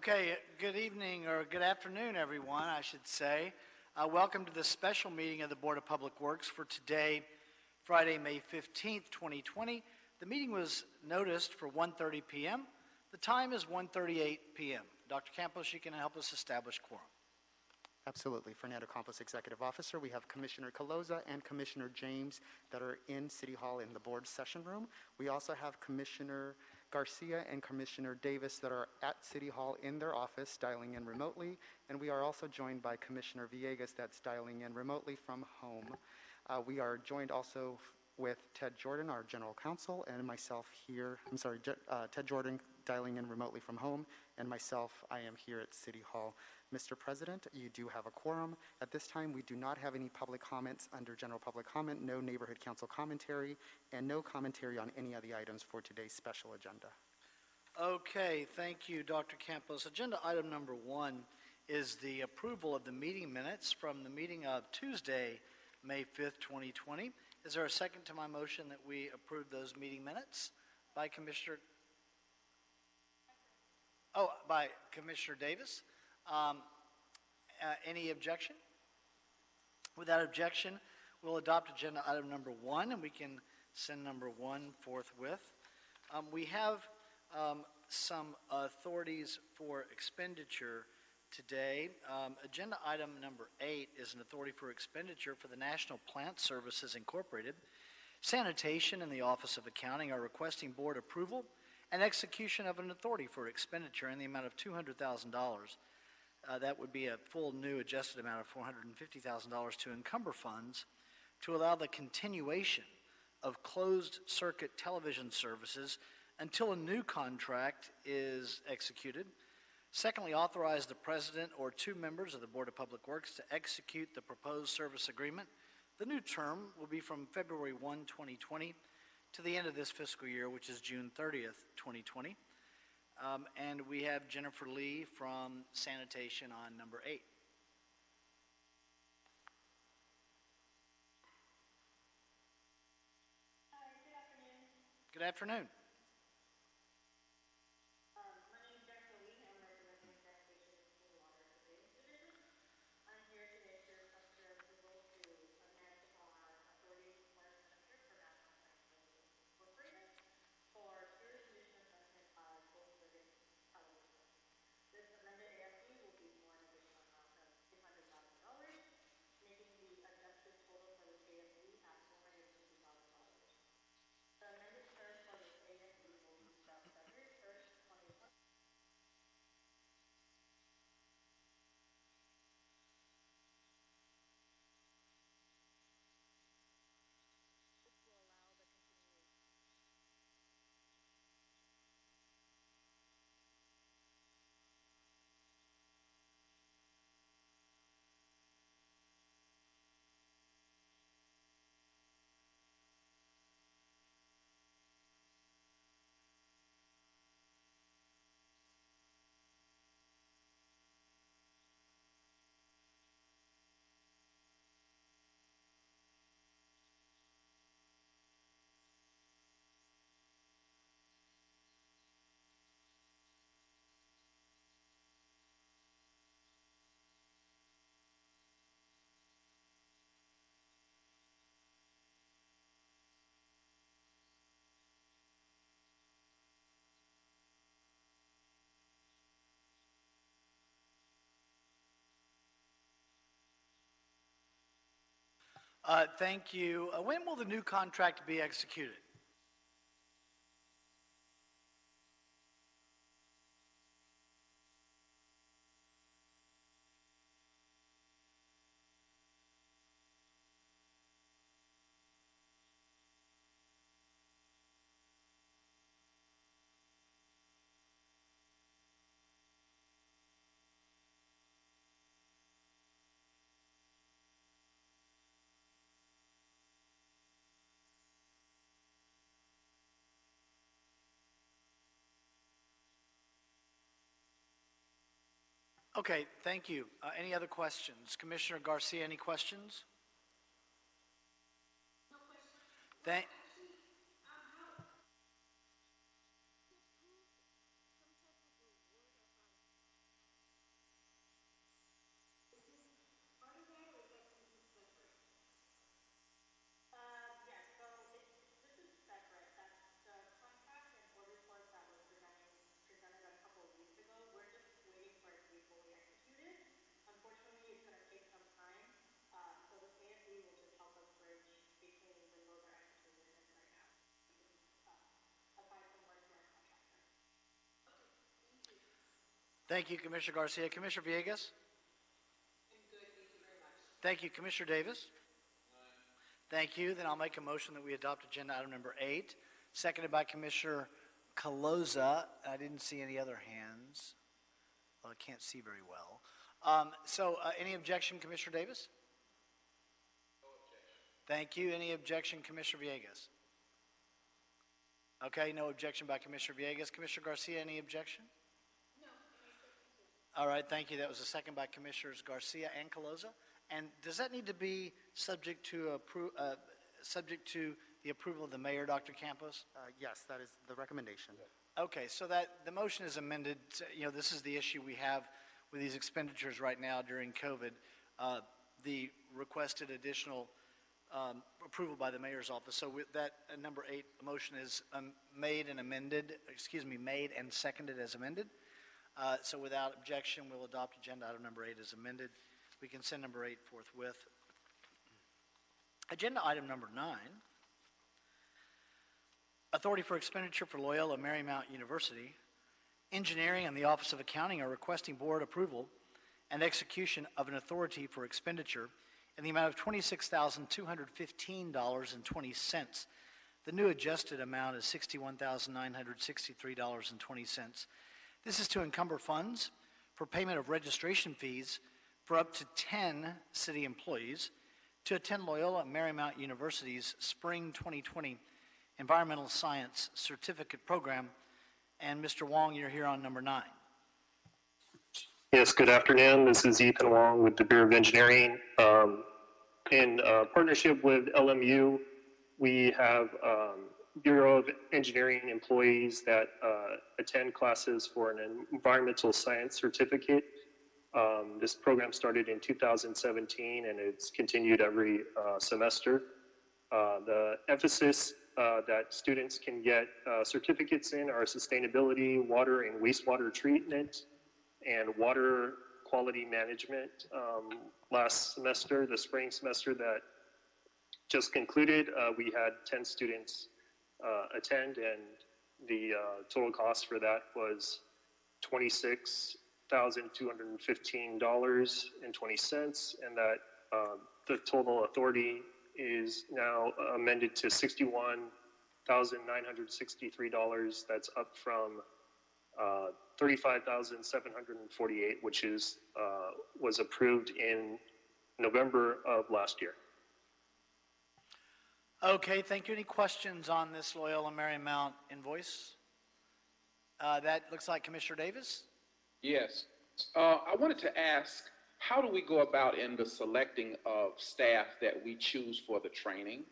Okay, good evening or good afternoon, everyone, I should say. Welcome to the special meeting of the Board of Public Works for today, Friday, May 15th, 2020. The meeting was noticed for 1:30 p.m. The time is 1:38 p.m. Dr. Campos, you can help us establish quorum. Absolutely. Fernando Campos, Executive Officer. We have Commissioner Caloza and Commissioner James that are in City Hall in the board session room. We also have Commissioner Garcia and Commissioner Davis that are at City Hall in their office dialing in remotely. And we are also joined by Commissioner Villegas that's dialing in remotely from home. We are joined also with Ted Jordan, our General Counsel, and myself here. Ted Jordan dialing in remotely from home, and myself, I am here at City Hall. Mr. President, you do have a quorum. At this time, we do not have any public comments under general public comment, no neighborhood council commentary, and no commentary on any of the items for today's special agenda. Okay, thank you, Dr. Campos. Agenda item number 1 is the approval of the meeting minutes from the meeting of Tuesday, May 5th, 2020. Is there a second to my motion that we approve those meeting minutes by Commissioner Davis? Any objection? Without objection, we'll adopt agenda item number 1, and we can send number 1 forthwith. We have some authorities for expenditure today. Agenda item number 8 is an authority for expenditure for the National Plant Services Incorporated. Sanitation and the Office of Accounting are requesting board approval and execution of an authority for expenditure in the amount of $200,000. That would be a full new adjusted amount of $450,000 to encumber funds to allow the continuation of closed circuit television services until a new contract is executed. Secondly, authorize the president or 2 members of the Board of Public Works to execute the proposed service agreement. The new term will be from February 1, 2020 to the end of this fiscal year, which is June 30th, 2020. And we have Jennifer Lee from Sanitation on number 8. Hi, good afternoon. Good afternoon. My name is Jennifer Lee. I'm representing Sanitation and Water Surveillance Division. I'm here today to request your approval to amend our authority for expenditure for National Plant Services Incorporated for sewer solution assessment of closed circuit television. This amended AFE will be for an additional amount of $200,000, making the adjusted total for this AFE at $450,000. The amended term for this AFE will be from February 1st, 2020. This will allow the continuation. Thank you. When will the new contract be executed? Okay, thank you. Any other questions? Commissioner Garcia, any questions? No question. Thank. Thank you, Commissioner Garcia. Commissioner Villegas? Thank you, Commissioner Davis. Thank you. Then I'll make a motion that we adopt agenda item number 8, seconded by Commissioner Caloza. I didn't see any other hands. Well, I can't see very well. Any objection, Commissioner Davis? No objection. Thank you. Any objection, Commissioner Villegas? Okay, no objection by Commissioner Villegas. Commissioner Garcia, any objection? No. All right, thank you. That was a second by Commissioners Garcia and Caloza. And does that need to be subject to the approval of the mayor, Dr. Campos? Yes, that is the recommendation. Okay, so that the motion is amended. This is the issue we have with these expenditures right now during COVID. The requested additional approval by the mayor's office. So with that, number 8 motion is made and seconded as amended. So without objection, we'll adopt agenda item number 8 as amended. We can send number 8 forthwith. Agenda item number 9, authority for expenditure for Loyola Marymount University. Engineering and the Office of Accounting are requesting board approval and execution of an authority for expenditure in the amount of $26,215.20. The new adjusted amount is $61,963.20. This is to encumber funds for payment of registration fees for up to 10 city employees to attend Loyola Marymount University's Spring 2020 Environmental Science Certificate Program. And Mr. Wong, you're here on number 9. Yes, good afternoon. This is Ethan Wong with the Bureau of Engineering. In partnership with LMU, we have Bureau of Engineering employees that attend classes for an environmental science certificate. This program started in 2017 and it's continued every semester. The emphasis that students can get certificates in are sustainability, water and wastewater treatment, and water quality management. Last semester, the spring semester that just concluded, we had 10 students attend, and the total cost for that was $26,215.20, and that the total authority is now amended to $61,963. That's up from $35,748, which was approved in November of last year. Okay, thank you. Any questions on this Loyola Marymount invoice? That looks like Commissioner Davis. Yes. I wanted to ask, how do we go about in the selecting of staff that we choose for the training?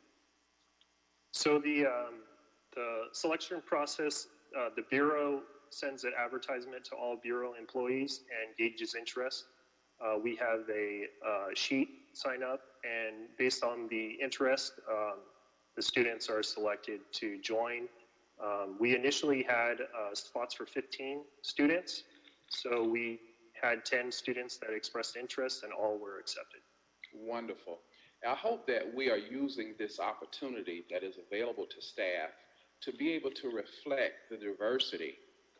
So the selection process, the Bureau sends an advertisement to all Bureau employees and gauges interest. We have a sheet sign up, and based on the interest, the students are selected to join. We initially had spots for 15 students, so we had 10 students that expressed interest and all were accepted. Wonderful. I hope that we are using this opportunity that is available to staff to be able to reflect the diversity,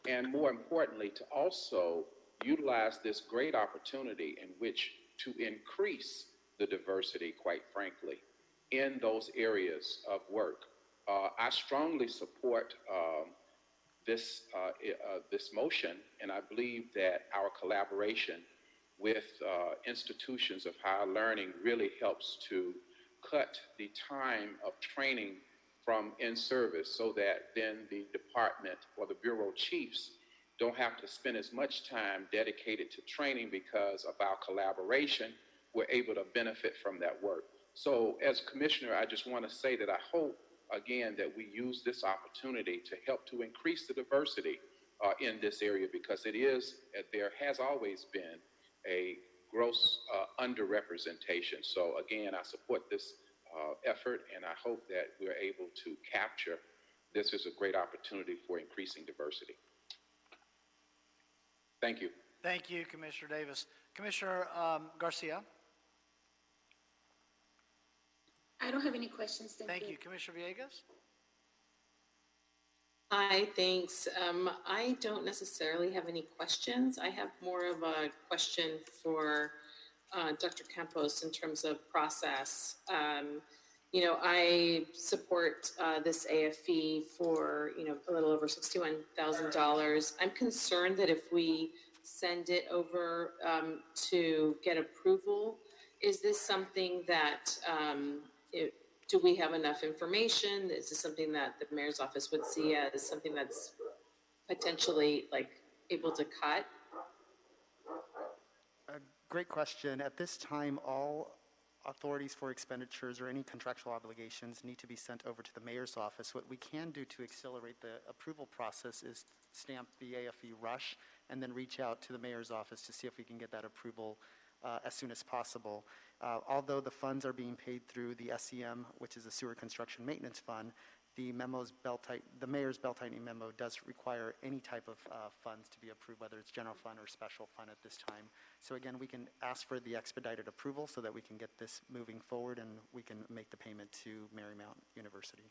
and more importantly, to also utilize this great opportunity in which to increase the diversity, quite frankly, in those areas of work. I strongly support this motion, and I believe that our collaboration with institutions of higher learning really helps to cut the time of training from in-service, so that then the department or the Bureau chiefs don't have to spend as much time dedicated to training. Because of our collaboration, we're able to benefit from that work. So as Commissioner, I just want to say that I hope, again, that we use this opportunity to help to increase the diversity in this area, because there has always been a gross underrepresentation. So again, I support this effort, and I hope that we're able to capture this as a great opportunity for increasing diversity. Thank you. Thank you, Commissioner Davis. Commissioner Garcia. I don't have any questions. Thank you. Thank you. Commissioner Villegas? Hi, thanks. I don't necessarily have any questions. I have more of a question for Dr. Campos in terms of process. I support this AFE for, a little over $61,000. I'm concerned that if we send it over to get approval, is this something that, do we have enough information? Is this something that the mayor's office would see as something that's potentially able to cut? Great question. At this time, all authorities for expenditures or any contractual obligations need to be sent over to the mayor's office. What we can do to accelerate the approval process is stamp the AFE rush and then reach out to the mayor's office to see if we can get that approval as soon as possible. Although the funds are being paid through the SEM, which is the Sewer Construction Maintenance Fund, the mayor's belt-tightening memo does require any type of funds to be approved, whether it's general fund or special fund at this time. So again, we can ask for the expedited approval so that we can get this moving forward and we can make the payment to Marymount University.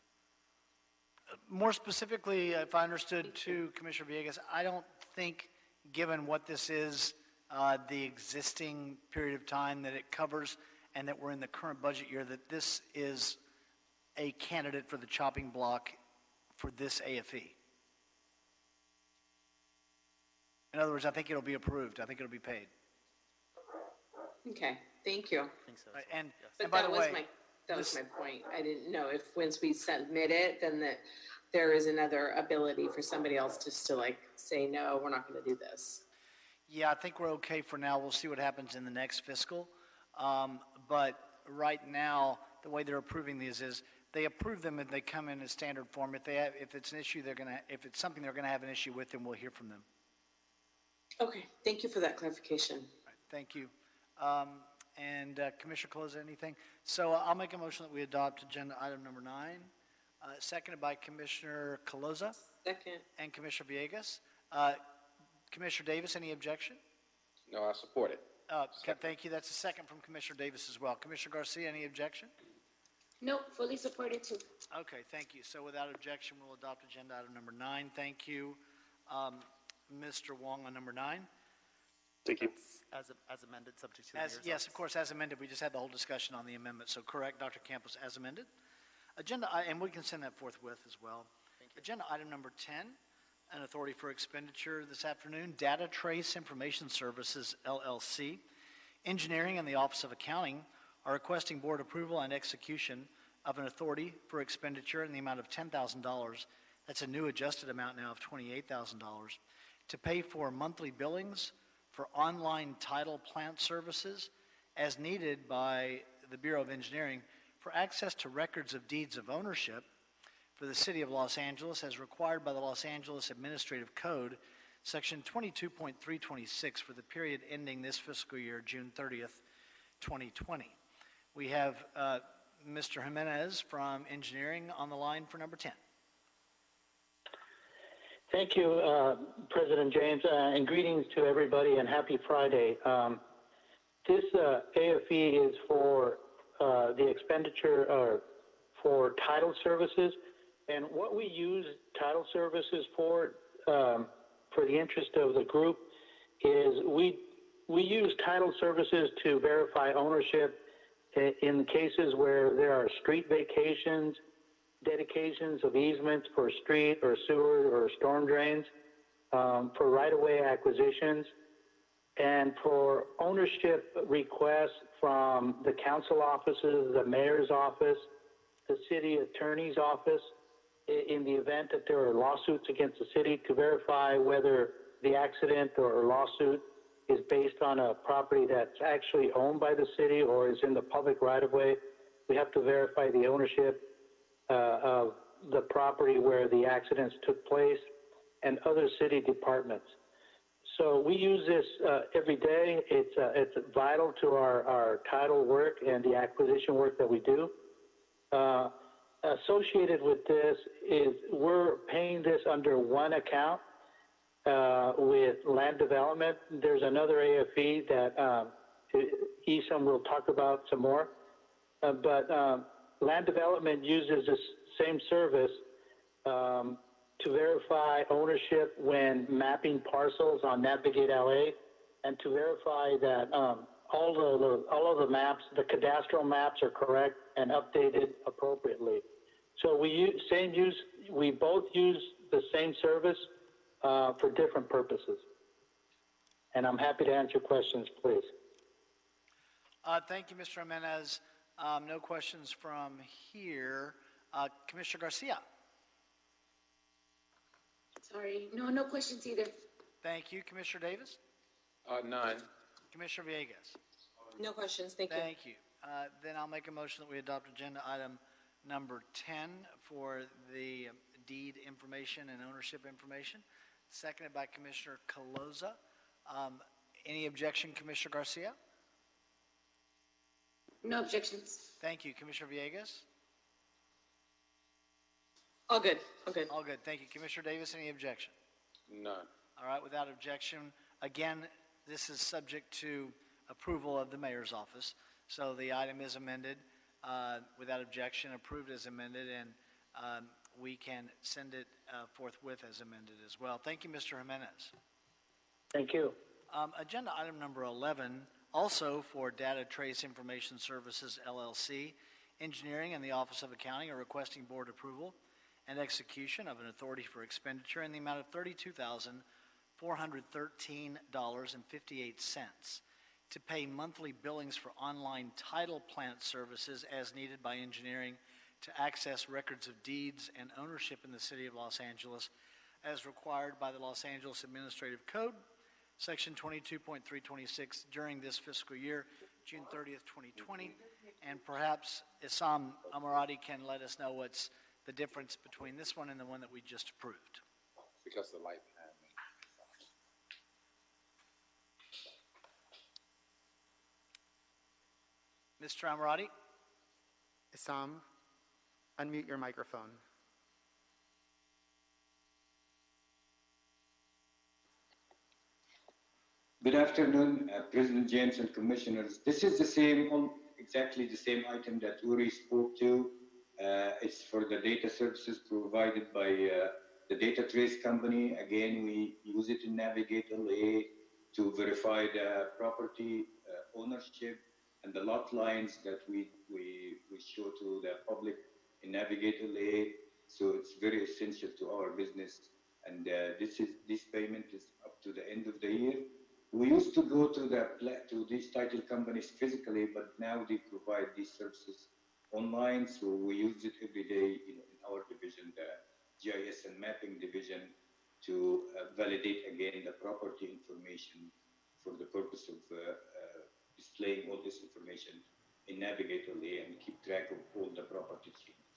More specifically, if I understood to Commissioner Villegas, I don't think, given what this is, the existing period of time that it covers and that we're in the current budget year, that this is a candidate for the chopping block for this AFE. In other words, I think it'll be approved. I think it'll be paid. Okay, thank you. I think so. Right, and But by the way, that was my point. I didn't know if once we submit it, then that there is another ability for somebody else just to say, no, we're not going to do this. yeah, I think we're okay for now. We'll see what happens in the next fiscal. But right now, the way they're approving these is they approve them and they come in standard form. If it's an issue, if it's something they're gonna have an issue with, then we'll hear from them. Okay, thank you for that clarification. Right, thank you. And Commissioner Closa, anything? So I'll make a motion that we adopt agenda item number 9, seconded by Commissioner Caloza Second. and Commissioner Villegas. Commissioner Davis, any objection? No, I support it. Okay, thank you. That's a second from Commissioner Davis as well. Commissioner Garcia, any objection? No, fully supported too. Okay, thank you. So without objection, we'll adopt agenda item number 9. Thank you. Mr. Wong on number 9. Thank you. As amended, subject to the mayor's Yes, office. of course, as amended. We just had the whole discussion on the amendment. So correct, Dr. Campos, as amended. And we can send that forthwith as well. Agenda item number 10, an authority for expenditure this afternoon, Data Trace Information Services, LLC. Engineering and the Office of Accounting are requesting board approval and execution of an authority for expenditure in the amount of $10,000. That's a new adjusted amount now of $28,000 to pay for monthly billings for online title plant services as needed by the Bureau of Engineering for access to records of deeds of ownership for the City of Los Angeles as required by the Los Angeles Administrative Code, Section 22.326 for the period ending this fiscal year, June 30th, 2020. We have Mr. Jimenez from Engineering on the line for number 10. Thank you, President James, and greetings to everybody and happy Friday. This AFE is for the expenditure for title services, and what we use title services for the interest of the group is we use title services to verify ownership in cases where there are street vacations, dedications of easements for street or sewer or storm drains, for right-of-way acquisitions, and for ownership requests from the council offices, the mayor's office, the city attorney's office, in the event that there are lawsuits against the city to verify whether the accident or lawsuit is based on a property that's actually owned by the city or is in the public right-of-way. We have to verify the ownership of the property where the accidents took place and other city departments. So we use this every day. It's vital to our title work and the acquisition work that we do. Associated with this is we're paying this under one account with land development. There's another AFE that Esam will talk about some more. But land development uses this same service to verify ownership when mapping parcels on Navigate LA, and to verify that all of the maps, the cadastral maps are correct and updated appropriately. So we both use the same service for different purposes. And I'm happy to answer questions, please. Thank you, Mr. Jimenez. No questions from here. Commissioner Garcia. Sorry, no questions either. Thank you. Commissioner Davis? None. Commissioner Villegas? No questions, thank you. Thank you. Then I'll make a motion that we adopt agenda item number 10 for the deed information and ownership information, seconded by Commissioner Caloza. Any objection, Commissioner Garcia? No objections. Thank you. Commissioner Villegas? All good, all good. All good. Thank you. Commissioner Davis, any objection? None. All right, without objection. Again, this is subject to approval of the mayor's office. So the item is amended without objection, approved as amended, and we can send it forthwith as amended as well. Thank you, Mr. Jimenez. Thank you. Agenda item number 11, also for Data Trace Information Services, LLC, Engineering and the Office of Accounting are requesting board approval and execution of an authority for expenditure in the amount of $32,413.58 to pay monthly billings for online title plant services as needed by engineering to access records of deeds and ownership in the city of Los Angeles as required by the Los Angeles Administrative Code, Section 22.326 during this fiscal year, June 30th, 2020. And perhaps Issam Amarati can let us know what's the difference between this one and the one that we just approved. Because the light behind me. Mr. Amarati? Issam, unmute your microphone. Good afternoon, President James and Commissioners. This is exactly the same item that Uri spoke to. It's for the data services provided by the Data Trace Company. Again, we use it in Navigate LA to verify the property ownership and the lot lines that we show to the public in Navigate LA. So it's very essential to our business. And this payment is up to the end of the year. We used to go to these title companies physically, but now they provide these services online. So we use it every day in our division, the GIS and mapping division, to validate again the property information for the purpose of displaying all this information in Navigate LA and keep track of all the property changes.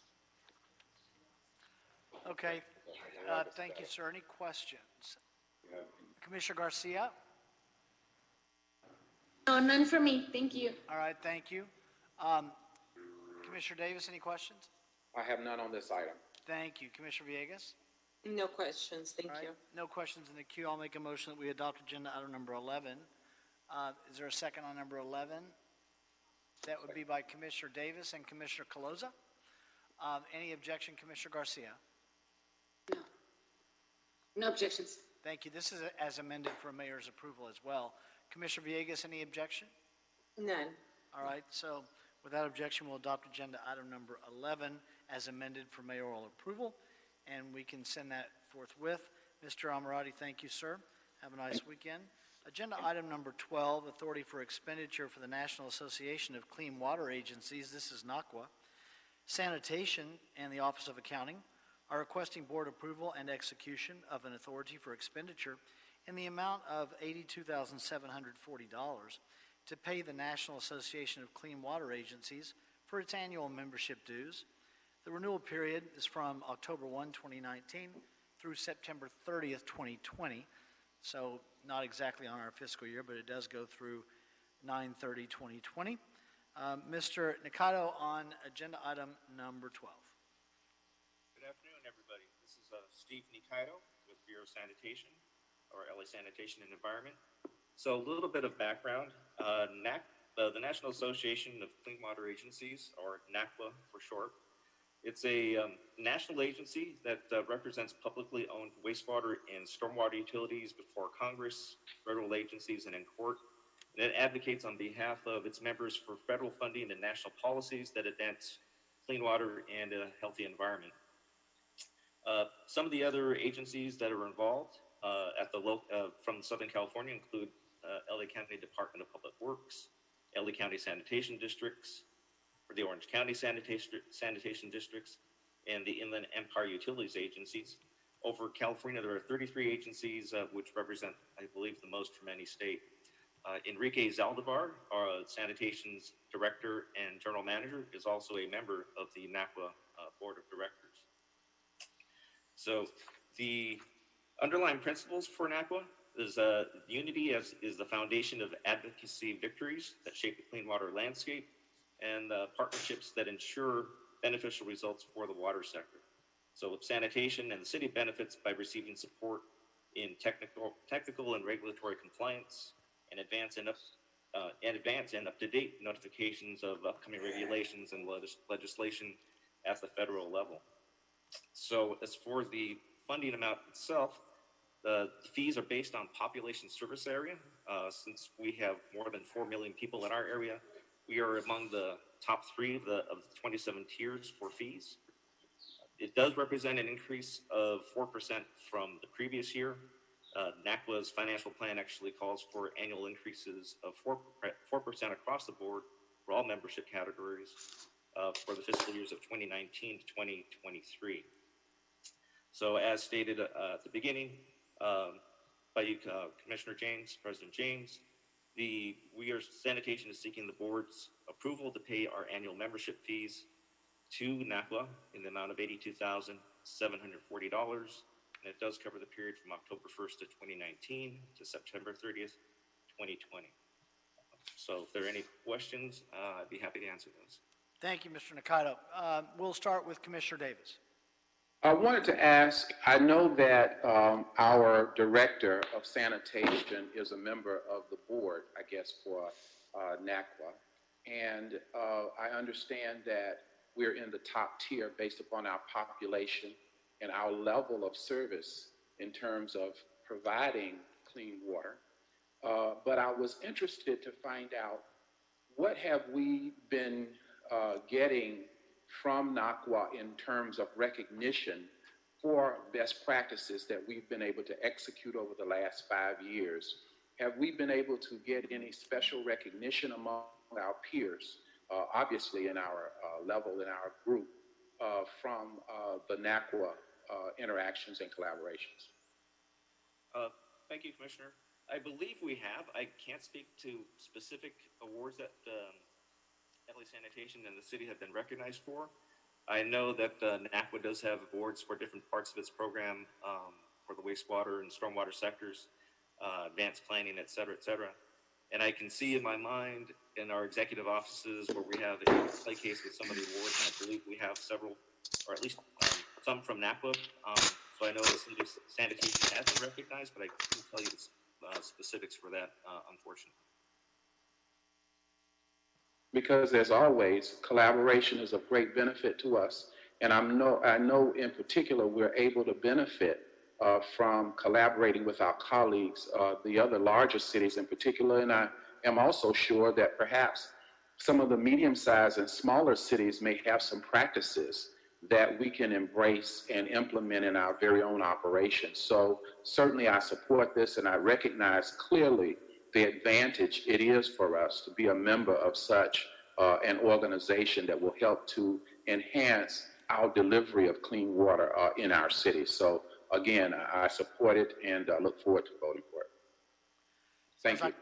Okay. Thank you, sir. Any questions? Commissioner Garcia? No, none for me. Thank you. All right, thank you. Commissioner Davis, any questions? I have none on this item. Thank you. Commissioner Villegas? No questions, thank All right, you. no questions in the queue. I'll make a motion that we adopt agenda item number 11. Is there a second on number 11? That would be by Commissioner Davis and Commissioner Caloza. Any objection, Commissioner Garcia? No. No objections. Thank you. This is as amended for mayor's approval as well. Commissioner Villegas, any objection? None. All right, so without objection, we'll adopt agenda item number 11 as amended for mayoral approval, and we can send that forthwith. Mr. Amarati, thank you, sir. Have a nice weekend. Agenda item number 12, authority for expenditure for the National Association of Clean Water Agencies. This is NACWA. Sanitation and the Office of Accounting are requesting board approval and execution of an authority for expenditure in the amount of $82,740 to pay the National Association of Clean Water Agencies for its annual membership dues. The renewal period is from October 1, 2019 through September 30th, 2020. So not exactly on our fiscal year, but it does go through 9/30/2020. Mr. Nikado on agenda item number 12. Good afternoon, everybody. This is Steve Nikaido with Bureau of Sanitation, or LA Sanitation and Environment. So a little bit of background. The National Association of Clean Water Agencies, or NACWA for short, It's a national agency that represents publicly owned wastewater and stormwater utilities before Congress, federal agencies, and in court. And it advocates on behalf of its members for federal funding and national policies that advance clean water and a healthy environment. Some of the other agencies that are involved from Southern California include LA County Department of Public Works, LA County Sanitation Districts, or the Orange County Sanitation Districts, and the Inland Empire Utilities Agencies. Over California, there are 33 agencies, which represent, I believe, the most from any state. Enrique Zaldivar, our Sanitation's Director and General Manager, is also a member of the NACWA Board of Directors. So the underlying principles for NACWA is unity is the foundation of advocacy victories that shape the clean water landscape, and partnerships that ensure beneficial results for the water sector. So sanitation and the city benefits by receiving support in technical and regulatory compliance, and advance and up-to-date notifications of upcoming regulations and legislation at the federal level. So as for the funding amount itself, the fees are based on population service area. Since we have more than 4 million people in our area, we are among the top 3 of the 27 tiers for fees. It does represent an increase of 4% from the previous year. NACWA's financial plan actually calls for annual increases of 4% across the board for all membership categories for the fiscal years of 2019 to 2023. So as stated at the beginning by you, Commissioner James, President James, Sanitation is seeking the board's approval to pay our annual membership fees to NACWA in the amount of $82,740, and it does cover the period from October 1st of 2019 to September 30th, 2020. So if there are any questions, I'd be happy to answer those. Thank you, Mr. Nakaido. We'll start with Commissioner Davis. I wanted to ask, I know that our Director of Sanitation is a member of the board, I guess, for NACWA. And I understand that we're in the top tier based upon our population and our level of service in terms of providing clean water. But I was interested to find out, what have we been getting from NACWA in terms of recognition for best practices that we've been able to execute over the last 5 years? Have we been able to get any special recognition among our peers, obviously in our level, in our group, from the NACWA interactions and collaborations? Thank you, Commissioner. I believe we have. I can't speak to specific awards that LA Sanitation and the city have been recognized for. I know that NACWA does have awards for different parts of its program for the wastewater and stormwater sectors, advanced planning, et cetera, et cetera. And I can see in my mind in our executive offices where we have a play case with some of the awards, and I believe we have several, or at least some from NACWA. So I know the city sanitation has been recognized, but I couldn't tell you the specifics for that, unfortunately. Because as always, collaboration is of great benefit to us. And I know in particular, we're able to benefit from collaborating with our colleagues, the other larger cities in particular. And I am also sure that perhaps some of the medium-sized and smaller cities may have some practices that we can embrace and implement in our very own operations. So certainly I support this, and I recognize clearly the advantage it is for us to be a member of such an organization that will help to enhance our delivery of clean water in our city. So again, I support it and look forward to voting for it. Thank you.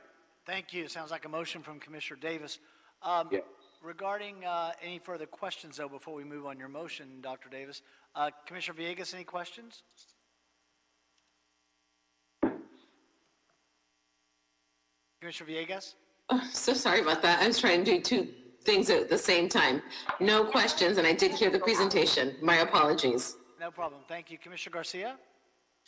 Thank you. Sounds like a motion from Commissioner Davis. Yeah. Regarding any further questions, though, before we move on your motion, Dr. Davis, Commissioner Villegas, any questions? Commissioner Villegas? Oh, so sorry about that. I was trying to do two things at the same time. No questions, and I did hear the presentation. My apologies. No problem. Thank you. Commissioner Garcia?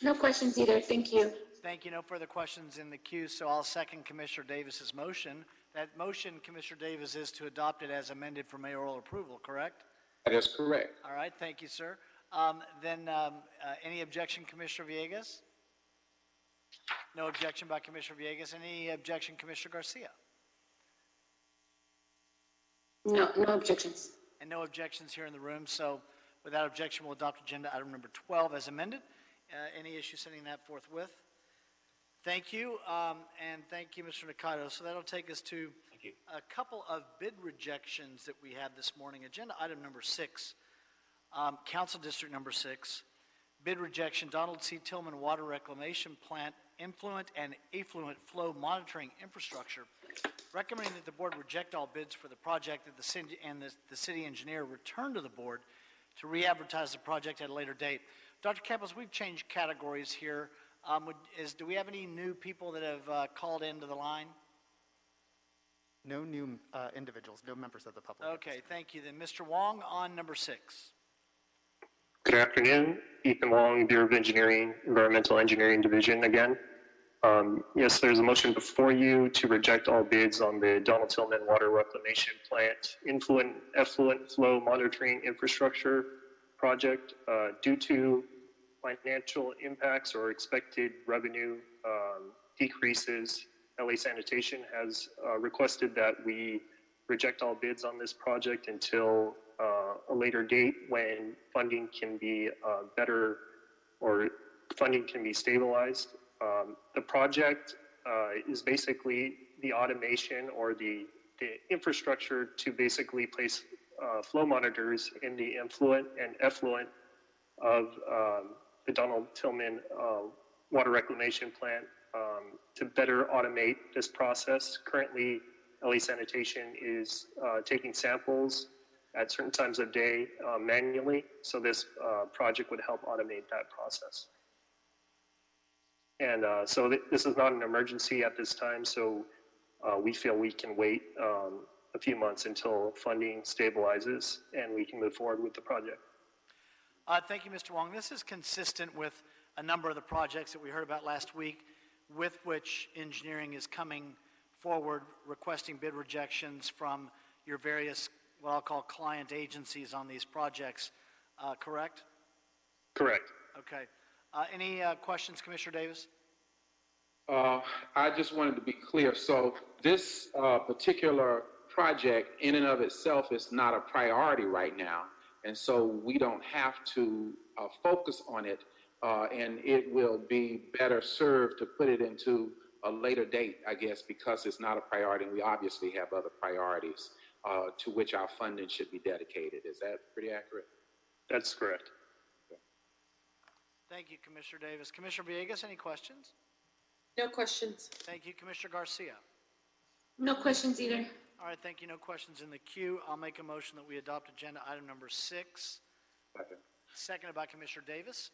No questions either. Thank you. Thank you. No further questions in the queue, so I'll second Commissioner Davis's motion. That motion, Commissioner Davis, is to adopt it as amended for mayoral approval, correct? That is correct. All right, thank you, sir. Any objection, Commissioner Villegas? No objection by Commissioner Villegas. Any objection, Commissioner Garcia? No, no objections. And no objections here in the room. So without objection, we'll adopt agenda item number 12 as amended. Any issue sending that forthwith? Thank you, and thank you, Mr. Nakado. So that'll take us to a couple of bid rejections that we have this morning. Agenda item number 6, Council District number 6, bid rejection, Donald C. Tillman Water Reclamation Plant, Influent and Effluent Flow Monitoring Infrastructure. Recommending that the board reject all bids for the project, that the city and the city engineer return to the board to re-advertise the project at a later date. Dr. Campos, we've changed categories here. Do we have any new people that have called into the line? No new individuals, no members of the public. Okay, thank you. Then Mr. Wong on number 6. Good afternoon, Ethan Wong, Bureau of Engineering, Environmental Engineering Division again. Yes, there's a motion before you to reject all bids on the Donald Tillman Water Reclamation Plant Influent Effluent Flow Monitoring Infrastructure project due to financial impacts or expected revenue decreases. LA Sanitation has requested that we reject all bids on this project until a later date when funding can be better or funding can be stabilized. The project is basically the automation or the infrastructure to basically place flow monitors in the influent and effluent of the Donald Tillman Water Reclamation Plant to better automate this process. Currently, LA Sanitation is taking samples at certain times of day manually, so this project would help automate that process. And this is not an emergency at this time, so we feel we can wait a few months until funding stabilizes and we can move forward with the project. Thank you, Mr. Wong. This is consistent with a number of the projects that we heard about last week, with which engineering is coming forward requesting bid rejections from your various, what I'll call client agencies on these projects, correct? Correct. Okay. Any questions, Commissioner Davis? I just wanted to be clear. So this particular project in and of itself is not a priority right now. And so we don't have to focus on it, and it will be better served to put it into a later date, I guess, because it's not a priority. And we obviously have other priorities to which our funding should be dedicated. Is that pretty accurate? That's correct. Thank you, Commissioner Davis. Commissioner Villegas, any questions? No questions. Thank you, Commissioner Garcia. No questions either. All right, thank you. No questions in the queue. I'll make a motion that we adopt agenda item number 6. Second. Seconded by Commissioner Davis.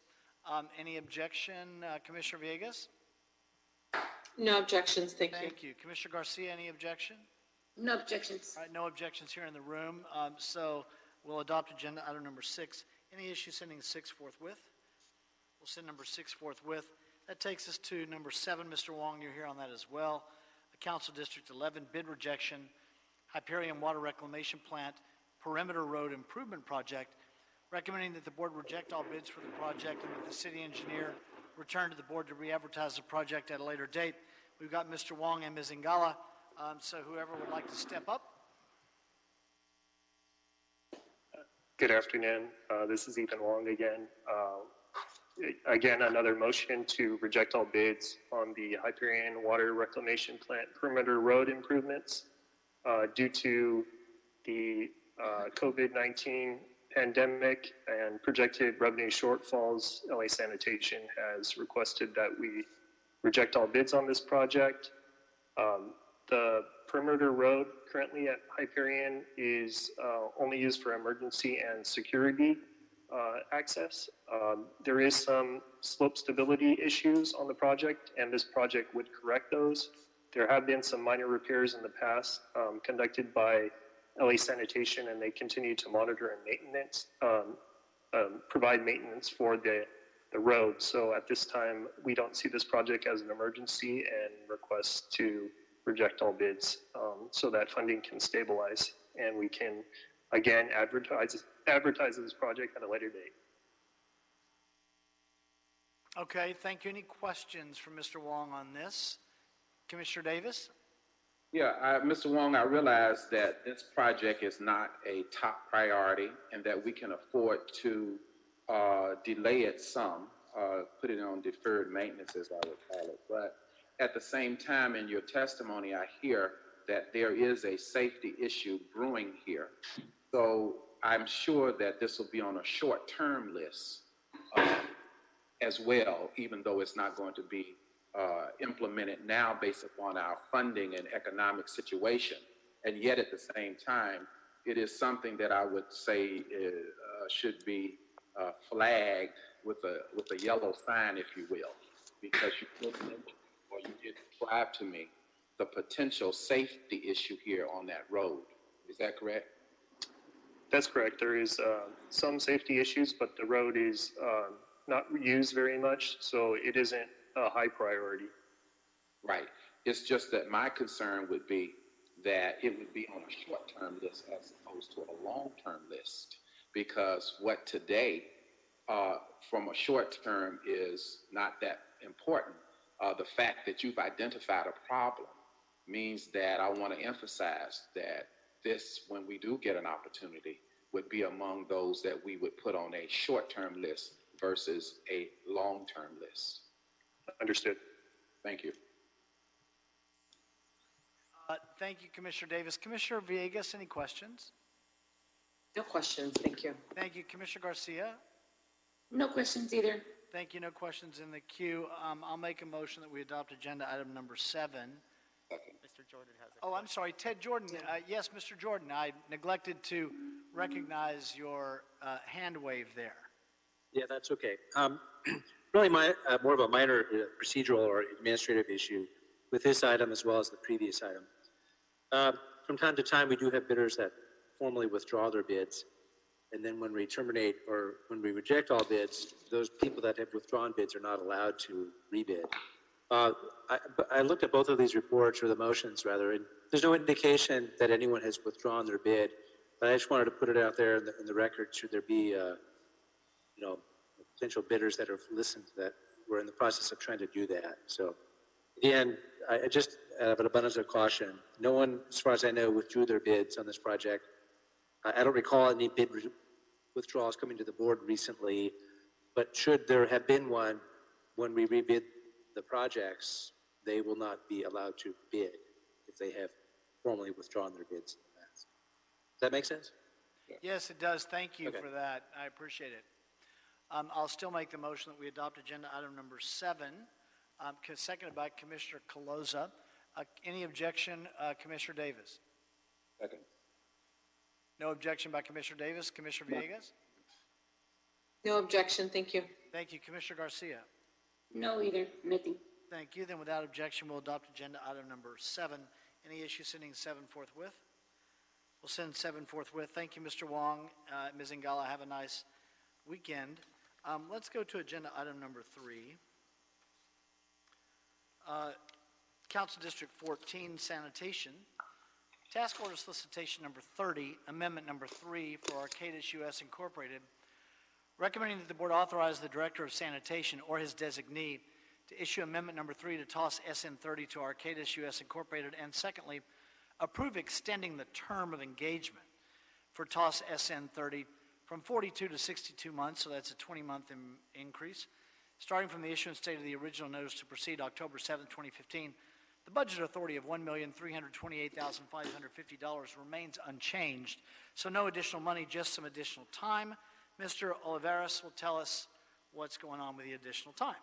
Any objection, Commissioner Villegas? No objections, thank you. Thank you. Commissioner Garcia, any objection? No objections. All right, no objections here in the room. So we'll adopt agenda item number 6. Any issue sending 6 forthwith? We'll send number 6 forthwith. That takes us to number 7. Mr. Wong, you're here on that as well. Council District 11, bid rejection, Hyperion Water Reclamation Plant, Perimeter Road Improvement Project, recommending that the board reject all bids for the project and that the city engineer return to the board to re-advertise the project at a later date. We've got Mr. Wong and Ms. Ngala, so whoever would like to step up. Good afternoon. This is Ethan Wong again. Again, another motion to reject all bids on the Hyperion Water Reclamation Plant perimeter road improvements due to the COVID-19 pandemic and projected revenue shortfalls. LA Sanitation has requested that we reject all bids on this project. The perimeter road currently at Hyperion is only used for emergency and security access. There is some slope stability issues on the project, and this project would correct those. There have been some minor repairs in the past conducted by LA Sanitation, and they continue to monitor and maintenance, provide maintenance for the road. So at this time, we don't see this project as an emergency and request to reject all bids so that funding can stabilize and we can again, advertise this project at a later date. Okay, thank you. Any questions from Mr. Wong on this? Commissioner Davis? Yeah, Mr. Wong, I realize that this project is not a top priority and that we can afford to delay it some, put it on deferred maintenance, as I would call it. But at the same time, in your testimony, I hear that there is a safety issue brewing here. So I'm sure that this will be on a short-term list as well, even though it's not going to be implemented now based upon our funding and economic situation. And yet at the same time, it is something that I would say should be flagged with a yellow sign, if you will, because you did mention, or you did describe to me the potential safety issue here on that road. Is that correct? That's correct. There is some safety issues, but the road is not used very much, so it isn't a high priority. Right. It's just that my concern would be that it would be on a short-term list as opposed to a long-term list, because what today, from a short term, is not that important. The fact that you've identified a problem means that I want to emphasize that this, when we do get an opportunity, would be among those that we would put on a short-term list versus a long-term list. Understood. Thank you. Thank you, Commissioner Davis. Commissioner Villegas, any questions? No questions, thank you. Thank you, Commissioner Garcia. No questions either. Thank you. No questions in the queue. I'll make a motion that we adopt agenda item number 7. Mr. Jordan has a Oh, I'm sorry, Ted Jordan. Yes, Mr. Jordan, I neglected to recognize your hand wave there. Yeah, that's okay. Really, more of a minor procedural or administrative issue with this item as well as the previous item. From time to time, we do have bidders that formally withdraw their bids, and then when we terminate or when we reject all bids, those people that have withdrawn bids are not allowed to rebid. I looked at both of these reports, or the motions rather, and there's no indication that anyone has withdrawn their bid. But I just wanted to put it out there in the record, should there be, potential bidders that have listened to that. We're in the process of trying to do that. So, again, I just, out of an abundance of caution, no one, as far as I know, withdrew their bids on this project. I don't recall any bid withdrawals coming to the board recently, but should there have been one, when we rebid the projects, they will not be allowed to bid if they have formally withdrawn their bids in the past. Does that make sense? Yes, it does. Thank you Okay. for that. I appreciate it. I'll still make the motion that we adopt agenda item number 7, seconded by Commissioner Caloza. Any objection, Commissioner Davis? Second. No objection by Commissioner Davis. Commissioner Villegas? No objection, thank you. Thank you. Commissioner Garcia? No either. Nothing. Thank you. Then without objection, we'll adopt agenda item number 7. Any issue sending 7 forthwith? We'll send 7 forthwith. Thank you, Mr. Wong. Ms. Ngala, have a nice weekend. Let's go to agenda item number 3. Council District 14, sanitation. Task order solicitation number 30, amendment number 3 for Arcadis US Incorporated, recommending that the board authorize the Director of Sanitation or his designee to issue amendment number 3 to toss SN 30 to Arcadis US Incorporated, and secondly, approve extending the term of engagement for toss SN 30 from 42 to 62 months, so that's a 20-month increase, starting from the issuance date of the original notice to proceed October 7, 2015. The budget authority of $1,328,550 remains unchanged, so no additional money, just some additional time. Mr. Olivares will tell us what's going on with the additional time.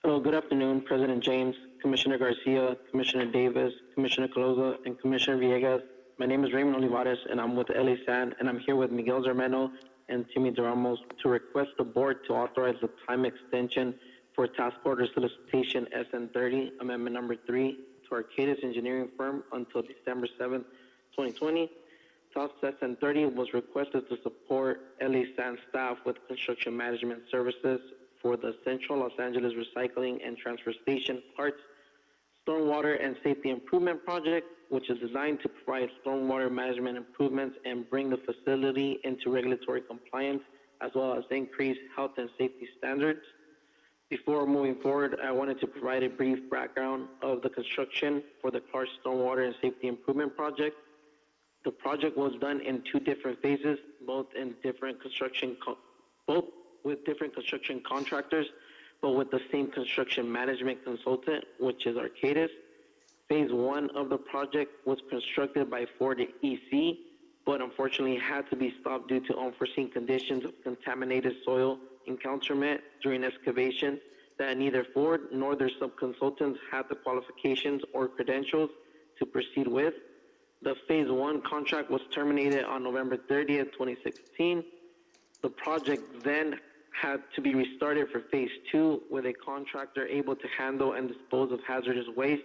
Hello, good afternoon, President James, Commissioner Garcia, Commissioner Davis, Commissioner Caloza, and Commissioner Villegas. My name is Raymond Olivares, and I'm with LA San, and I'm here with Miguel Zermeno and Timmy Duramos to request the board to authorize the time extension for task order solicitation SN30, amendment number 3, to Arcadis Engineering Firm until December 7, 2020. Task SN30 was requested to support LA San staff with construction management services for the Central Los Angeles Recycling and Transfer Station parts Stormwater and Safety Improvement Project, which is designed to provide stormwater management improvements and bring the facility into regulatory compliance, as well as increase health and safety standards. Before moving forward, I wanted to provide a brief background of the construction for the Clark Stormwater and Safety Improvement Project. The project was done in two different phases, both with different construction contractors, but with the same construction management consultant, which is Arcadis. Phase one of the project was constructed by Ford EC, but unfortunately had to be stopped due to unforeseen conditions of contaminated soil encounterment during excavation that neither Ford nor their subconsultants had the qualifications or credentials to proceed with. The phase one contract was terminated on November 30th, 2016. The project then had to be restarted for phase two with a contractor able to handle and dispose of hazardous waste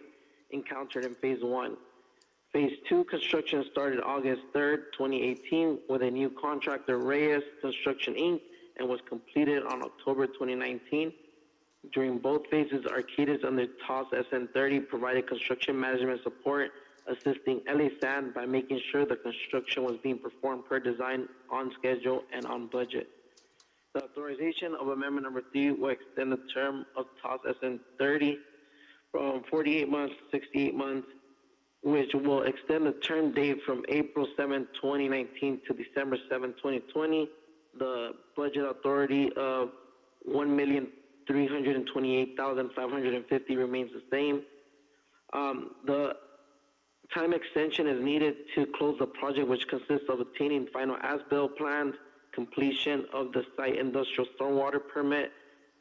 encountered in phase one. Phase two construction started August 3rd, 2018 with a new contractor, Reyes Construction Inc., and was completed on October 2019. During both phases, Arcadis under TOS SN30 provided construction management support, assisting LA Sand by making sure the construction was being performed per design, on schedule, and on budget. The authorization of Amendment Number 3 will extend the term of TOS SN30 from 48 months to 68 months, which will extend the term date from April 7, 2019 to December 7, 2020. The budget authority of $1,328,550 remains the same. The time extension is needed to close the project, which consists of obtaining final as-built plans, completion of the site industrial stormwater permit,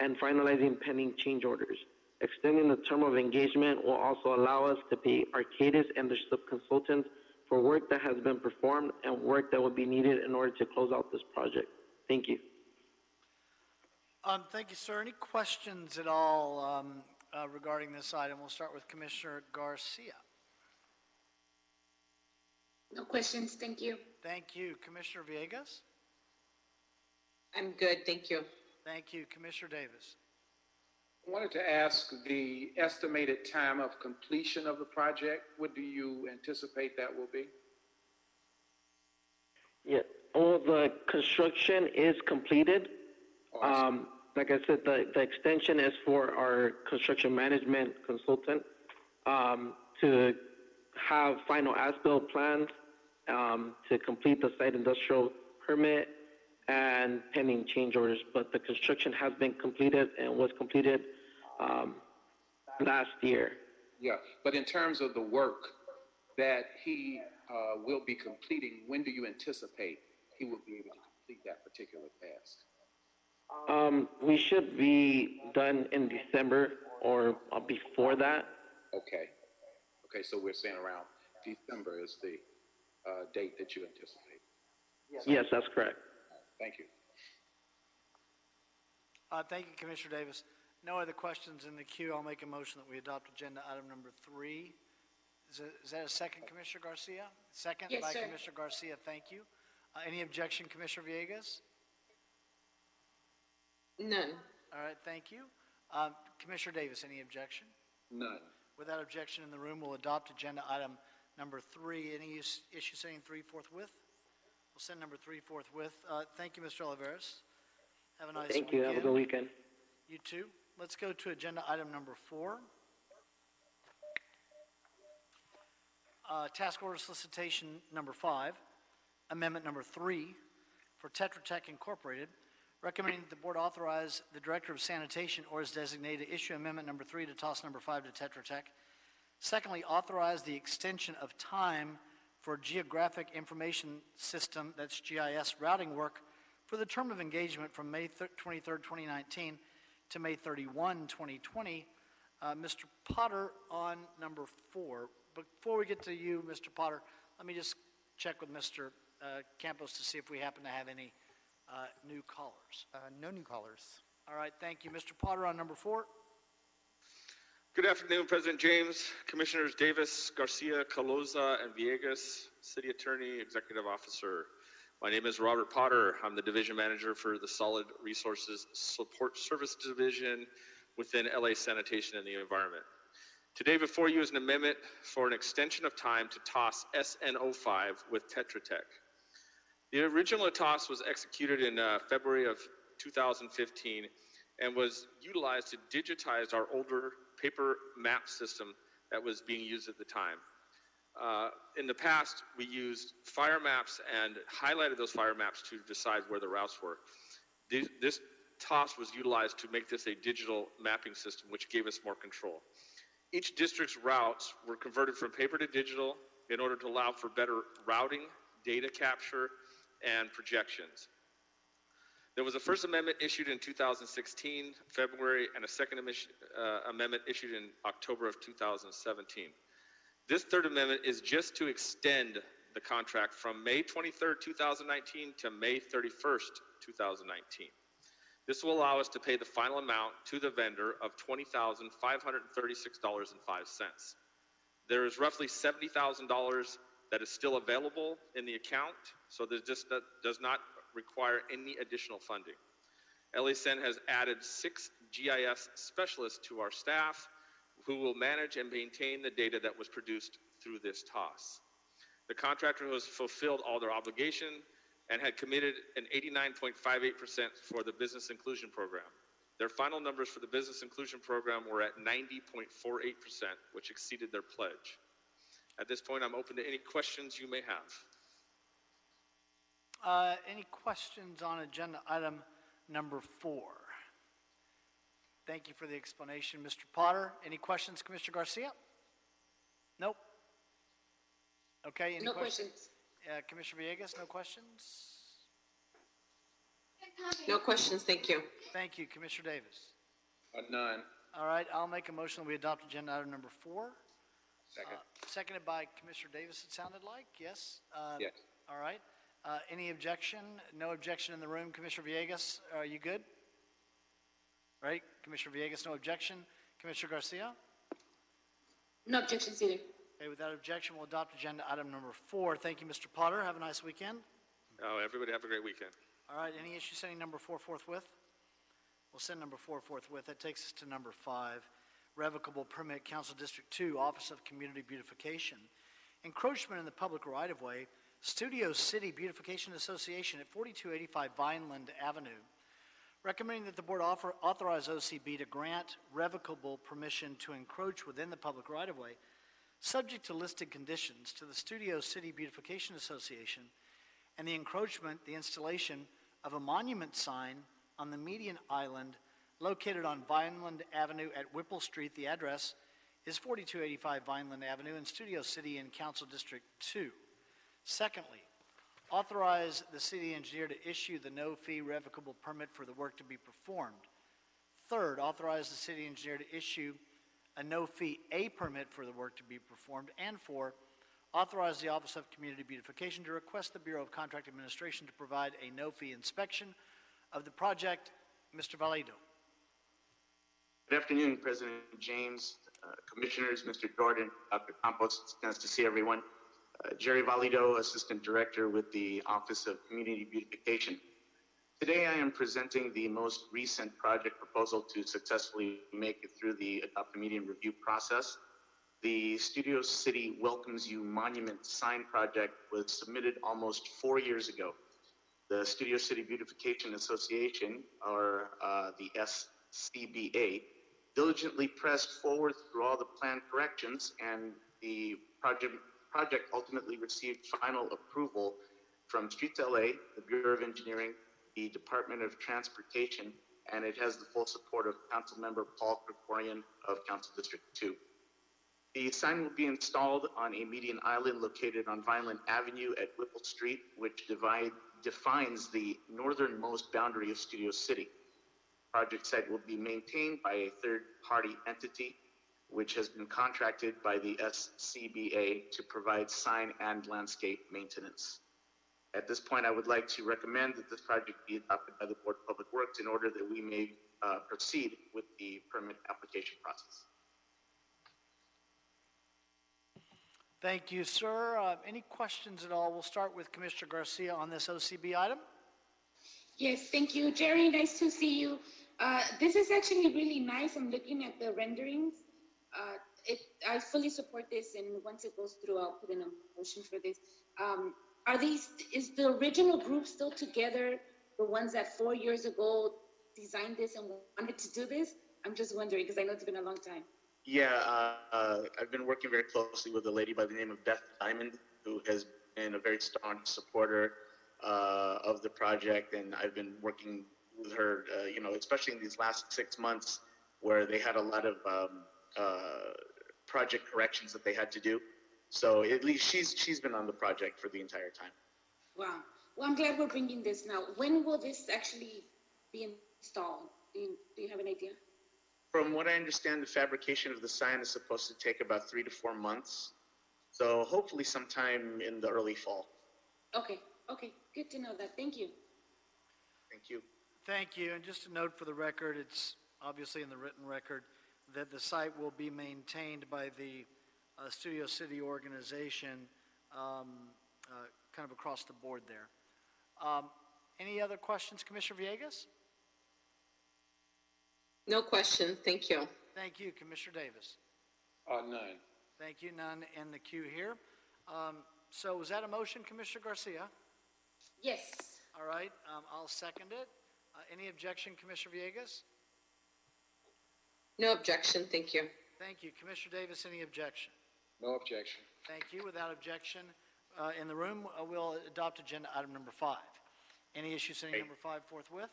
and finalizing pending change orders. Extending the term of engagement will also allow us to pay Arcadis and their subconsultants for work that has been performed and work that will be needed in order to close out this project. Thank you. Thank you, sir. Any questions at all regarding this item? We'll start with Commissioner Garcia. No questions, thank you. Thank you. Commissioner Villegas? I'm good, thank you. Thank you. Commissioner Davis? I wanted to ask the estimated time of completion of the project. What do you anticipate that will be? Yeah, all the construction is completed. Awesome. Like I said, the extension is for our construction management consultant to have final as-built plans to complete the site industrial permit and pending change orders. But the construction has been completed and was completed last year. Yeah, but in terms of the work that he will be completing, when do you anticipate he will be able to complete that particular task? We should be done in December or before that. Okay. Okay, so we're saying around December is the date that you anticipate. Yes, that's correct. Thank you. Thank you, Commissioner Davis. No other questions in the queue. I'll make a motion that we adopt agenda item number 3. Is that a second, Commissioner Garcia? Second Yes, by sir. Commissioner Garcia. Thank you. Any objection, Commissioner Villegas? None. All right, thank you. Commissioner Davis, any objection? None. Without objection in the room, we'll adopt agenda item number 3. Any issue saying 3 forthwith? We'll send number 3 forthwith. Thank you, Mr. Oliveras. Have a nice Thank weekend. you. Have a good weekend. You too. Let's go to agenda item number 4. Task order solicitation number 5, amendment number 3 for Tetra Tech Incorporated, recommending that the board authorize the Director of Sanitation or as designated to issue amendment number 3 to TOS number 5 to Tetra Tech. Secondly, authorize the extension of time for Geographic Information System, that's GIS, routing work for the term of engagement from May 23rd, 2019 to May 31, 2020. Mr. Potter on number 4. Before we get to you, Mr. Potter, let me just check with Mr. Campos to see if we happen to have any new callers. No new callers. All right, thank you. Mr. Potter on number 4. Good afternoon, President James, Commissioners Davis, Garcia, Caloza, and Villegas, City Attorney, Executive Officer. My name is Robert Potter. I'm the Division Manager for the Solid Resources Support Service Division within LA Sanitation and the Environment. Today before you is an amendment for an extension of time to TOS SN05 with Tetra Tech. The original TOS was executed in February of 2015 and was utilized to digitize our older paper map system that was being used at the time. In the past, we used fire maps and highlighted those fire maps to decide where the routes were. This TOS was utilized to make this a digital mapping system, which gave us more control. Each district's routes were converted from paper to digital in order to allow for better routing, data capture, and projections. There was a first amendment issued in 2016, February, and a second amendment issued in October of 2017. This third amendment is just to extend the contract from May 23rd, 2019 to May 31st, 2019. This will allow us to pay the final amount to the vendor of $20,536.05. There is roughly $70,000 that is still available in the account, so that does not require any additional funding. LACN has added 6 GIS specialists to our staff who will manage and maintain the data that was produced through this TOS. The contractor has fulfilled all their obligation and had committed an 89.58% for the business inclusion program. Their final numbers for the business inclusion program were at 90.48%, which exceeded their pledge. At this point, I'm open to any questions you may have. Any questions on agenda item number 4? Thank you for the explanation, Mr. Potter. Any questions, Commissioner Garcia? Nope. Okay, any No questions. Commissioner Villegas, no questions? No questions, thank you. Thank you, Commissioner Davis. None. All right, I'll make a motion that we adopt agenda item number 4. Second. Seconded by Commissioner Davis, it sounded like, yes? Yes. All right. Any objection? No objection in the room. Commissioner Villegas, are you good? Right? Commissioner Villegas, no objection. Commissioner Garcia? No objections either. Okay, without objection, we'll adopt agenda item number 4. Thank you, Mr. Potter. Have a nice weekend. Oh, everybody have a great weekend. All right, any issue sending number 4 forthwith? We'll send number 4 forthwith. That takes us to number 5. Revocable permit, Council District 2, Office of Community Beautification. Encroachment in the public right-of-way, Studio City Beautification Association at 4285 Vineland Avenue. Recommending that the board authorize OCB to grant revocable permission to encroach within the public right-of-way, subject to listed conditions, to the Studio City Beautification Association and the encroachment, the installation of a monument sign on the median island located on Vineland Avenue at Whipple Street. The address is 4285 Vineland Avenue in Studio City in Council District 2. Secondly, authorize the city engineer to issue the no-fee revocable permit for the work to be performed. Third, authorize the city engineer to issue a no-fee A permit for the work to be performed. And 4, authorize the Office of Community Beautification to request the Bureau of Contract Administration to provide a no-fee inspection of the project. Mr. Valido. Good afternoon, President James, Commissioners, Mr. Jordan, Dr. Campos. It's nice to see everyone. Jerry Valido, Assistant Director with the Office of Community Beautification. Today I am presenting the most recent project proposal to successfully make it through the Adopt a Median review process. The Studio City Welcomes You Monument Sign Project was submitted almost 4 years ago. The Studio City Beautification Association, or the SCBA, diligently pressed forward through all the planned corrections, and the project ultimately received final approval from Streets LA, the Bureau of Engineering, the Department of Transportation, and it has the full support of Councilmember Paul Krikorian of Council District 2. The sign will be installed on a median island located on Vineland Avenue at Whipple Street, which defines the northernmost boundary of Studio City. Project site will be maintained by a third-party entity, which has been contracted by the SCBA to provide sign and landscape maintenance. At this point, I would like to recommend that this project be adopted by the Board of Public Works in order that we may proceed with the permit application process. Thank you, sir. Any questions at all? We'll start with Commissioner Garcia on this OCB item. Yes, thank you. Jerry, nice to see you. This is actually really nice. I'm looking at the renderings. I fully support this, and once it goes through, I'll put in a motion for this. Is the original group still together? The ones that 4 years ago designed this and wanted to do this? I'm just wondering, because I know it's been a long time. Yeah, I've been working very closely with a lady by the name of Beth Diamond, who has been a very staunch supporter of the project, and I've been working with her, especially in these last 6 months, where they had a lot of project corrections that they had to do. So at least she's been on the project for the entire time. Wow. Well, I'm glad we're bringing this now. When will this actually be installed? Do you have an idea? From what I understand, the fabrication of the sign is supposed to take about 3 to 4 months. So hopefully sometime in the early fall. Okay. Good to know that. Thank you. Thank you. Thank you. And just a note for the record, it's obviously in the written record that the site will be maintained by the Studio City organization kind of across the board there. Any other questions, Commissioner Villegas? No question. Thank you. Thank you, Commissioner Davis. None. Thank you. None in the queue here. So was that a motion, Commissioner Garcia? Yes. All right. I'll second it. Any objection, Commissioner Villegas? No objection. Thank you. Thank you. Commissioner Davis, any objection? No objection. Thank you. Without objection in the room, we'll adopt agenda item number 5. Any issue sending number 5 forthwith?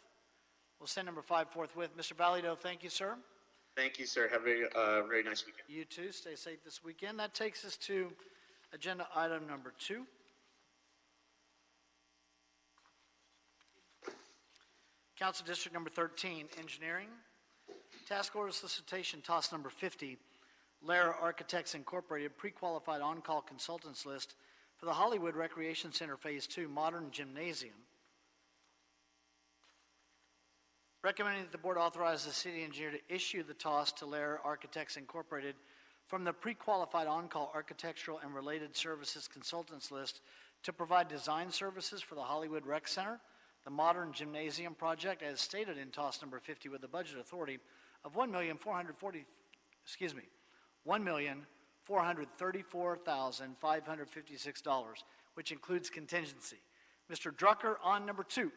We'll send number 5 forthwith. Mr. Valido, thank you, sir. Thank you, sir. Have a very nice weekend. You too. Stay safe this weekend. That takes us to agenda item number 2. Council District number 13, Engineering. Task Order Solicitation, TOS number 50, Lara Architects Incorporated, Pre-Qualified On-Call Consultants List for the Hollywood Recreation Center Phase 2 Modern Gymnasium. Recommending that the board authorize the city engineer to issue the TOS to Lara Architects Incorporated from the Pre-Qualified On-Call Architectural and Related Services Consultants List to provide design services for the Hollywood Rec Center, the Modern Gymnasium project, as stated in TOS number 50, with a budget authority of $1,434,556, which includes contingency. Mr. Drucker on number 2.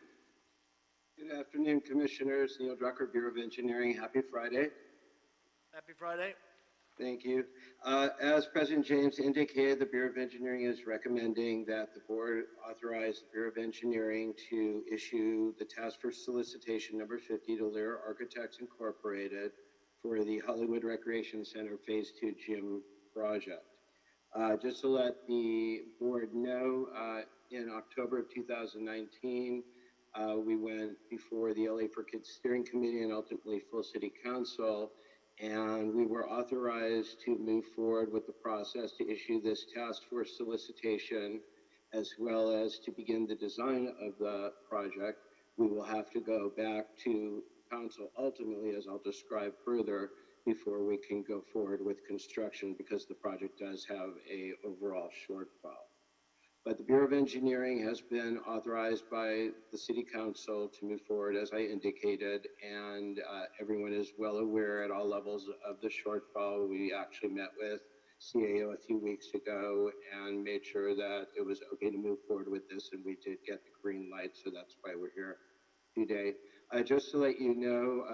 Good afternoon, Commissioners. Neil Drucker, Bureau of Engineering. Happy Friday. Happy Friday. Thank you. As President James indicated, the Bureau of Engineering is recommending that the board authorize the Bureau of Engineering to issue the task force solicitation number 50 to Lara Architects Incorporated for the Hollywood Recreation Center Phase 2 gym project. Just to let the board know, in October of 2019, we went before the LA for Kids Steering Committee and ultimately full City Council, and we were authorized to move forward with the process to issue this task force solicitation, as well as to begin the design of the project. We will have to go back to council ultimately, as I'll describe further, before we can go forward with construction, because the project does have a overall shortfall. But the Bureau of Engineering has been authorized by the City Council to move forward, as I indicated, and everyone is well aware at all levels of the shortfall. We actually met with CAO a few weeks ago and made sure that it was okay to move forward with this, and we did get the green light, so that's why we're here today. Just to let you know,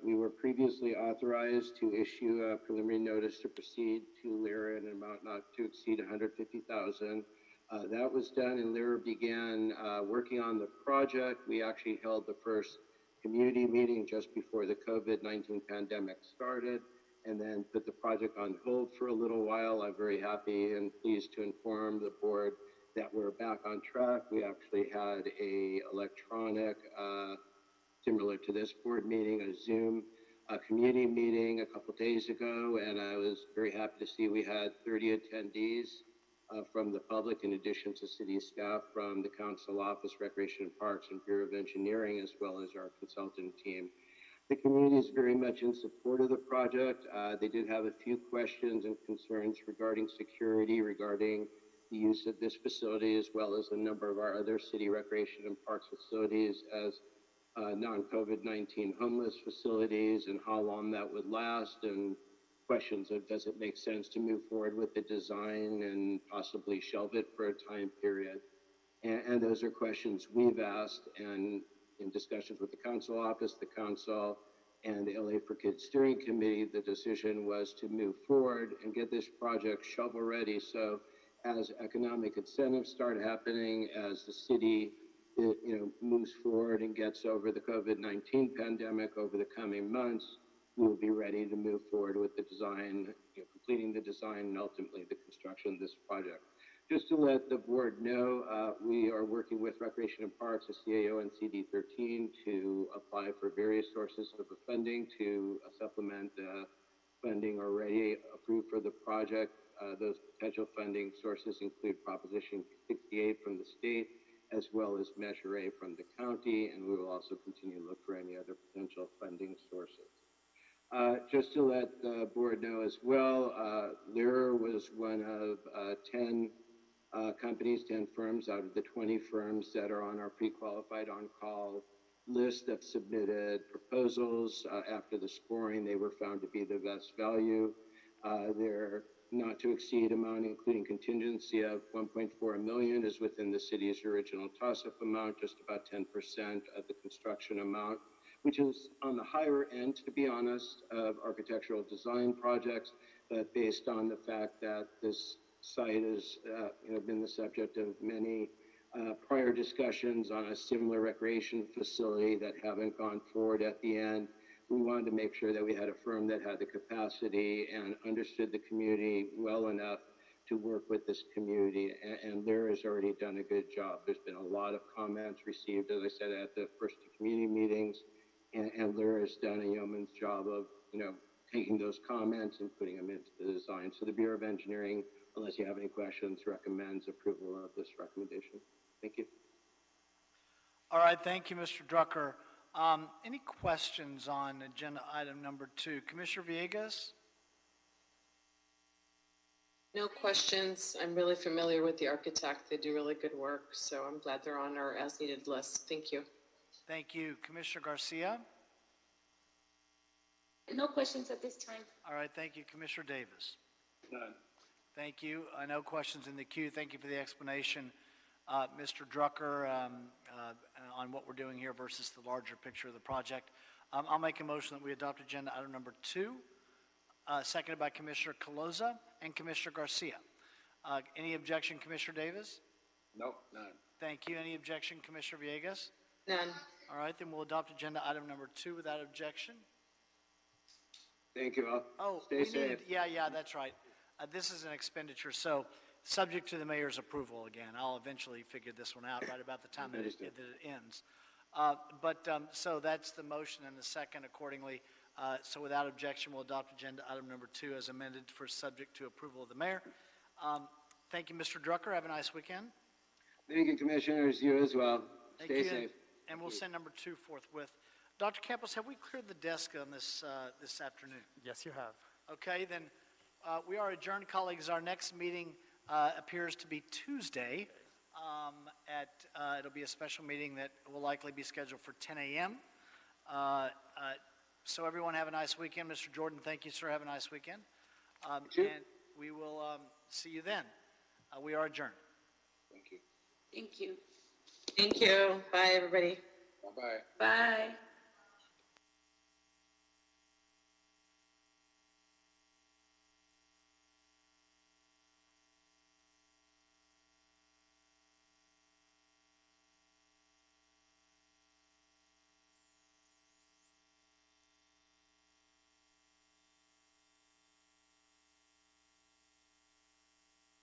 we were previously authorized to issue a preliminary notice to proceed to Lara in an amount not to exceed $150,000. That was done, and Lara began working on the project. We actually held the first community meeting just before the COVID-19 pandemic started, and then put the project on hold for a little while. I'm very happy and pleased to inform the board that we're back on track. We actually had a electronic, similar to this board meeting, a Zoom community meeting a couple days ago, and I was very happy to see we had 30 attendees from the public, in addition to city staff from the council office, Recreation and Parks, and Bureau of Engineering, as well as our consultant team. The community is very much in support of the project. They did have a few questions and concerns regarding security, regarding the use of this facility, as well as a number of our other city recreation and parks facilities as non-COVID-19 homeless facilities, and how long that would last, and questions of does it make sense to move forward with the design and possibly shelve it for a time period. And those are questions we've asked, and in discussions with the council office, the council, and the LA for Kids Steering Committee, the decision was to move forward and get this project shovel ready. So as economic incentives start happening, as the city moves forward and gets over the COVID-19 pandemic over the coming months, we will be ready to move forward with the design, completing the design and ultimately the construction of this project. Just to let the board know, we are working with Recreation and Parks, the CAO, and CD13 to apply for various sources of funding to supplement the funding already approved for the project. Those potential funding sources include Proposition 68 from the state, as well as Measure A from the county, and we will also continue to look for any other potential funding sources. Just to let the board know as well, Lear was one of 10 companies, 10 firms out of the 20 firms that are on our pre-qualified on-call list that submitted proposals. After the scoring, they were found to be the best value. Their not to exceed amount, including contingency of 1.4 million, is within the city's original toss-up amount, just about 10% of the construction amount, which is on the higher end, to be honest, of architectural design projects, but based on the fact that this site has been the subject of many prior discussions on a similar recreation facility that haven't gone forward at the end. We wanted to make sure that we had a firm that had the capacity and understood the community well enough to work with this community, and Lear has already done a good job. There's been a lot of comments received, as I said, at the first two community meetings, and Lear has done a yeoman's job of, taking those comments and putting them into the design. So the Bureau of Engineering, unless you have any questions, recommends approval of this recommendation. Thank you. All right, thank you, Mr. Drucker. Any questions on agenda item number 2? Commissioner Villegas? No questions. I'm really familiar with the architect. They do really good work, so I'm glad they're on our as-needed list. Thank you. Thank you. Commissioner Garcia? No questions at this time. All right, thank you. Commissioner Davis? None. Thank you. No questions in the queue. Thank you for the explanation, Mr. Drucker, on what we're doing here versus the larger picture of the project. I'll make a motion that we adopt agenda item number 2, seconded by Commissioner Caloza and Commissioner Garcia. Any objection, Commissioner Davis? Nope, none. Thank you. Any objection, Commissioner Villegas? None. All right, then we'll adopt agenda item number 2 without objection. Thank you all. Oh, Stay safe. Yeah, that's right. This is an expenditure, so subject to the mayor's approval again. I'll eventually figure this one out right about the time that it ends. So that's the motion and the second accordingly. So without objection, we'll adopt agenda item number 2 as amended for subject to approval of the mayor. Thank you, Mr. Drucker. Have a nice weekend. Thank you, Commissioners. You as well. Stay Thank you. safe. And we'll send number 2 forthwith. Dr. Campos, have we cleared the desk on this this afternoon? Yes, you have. Okay, then we are adjourned, colleagues. Our next meeting appears to be Tuesday. It'll be a special meeting that will likely be scheduled for 10 a.m. So everyone have a nice weekend. Mr. Jordan, thank you, sir. Have a nice weekend. And we will see you then. We are adjourned. Thank you. Thank you. Thank you. Bye, everybody. Bye-bye. Bye.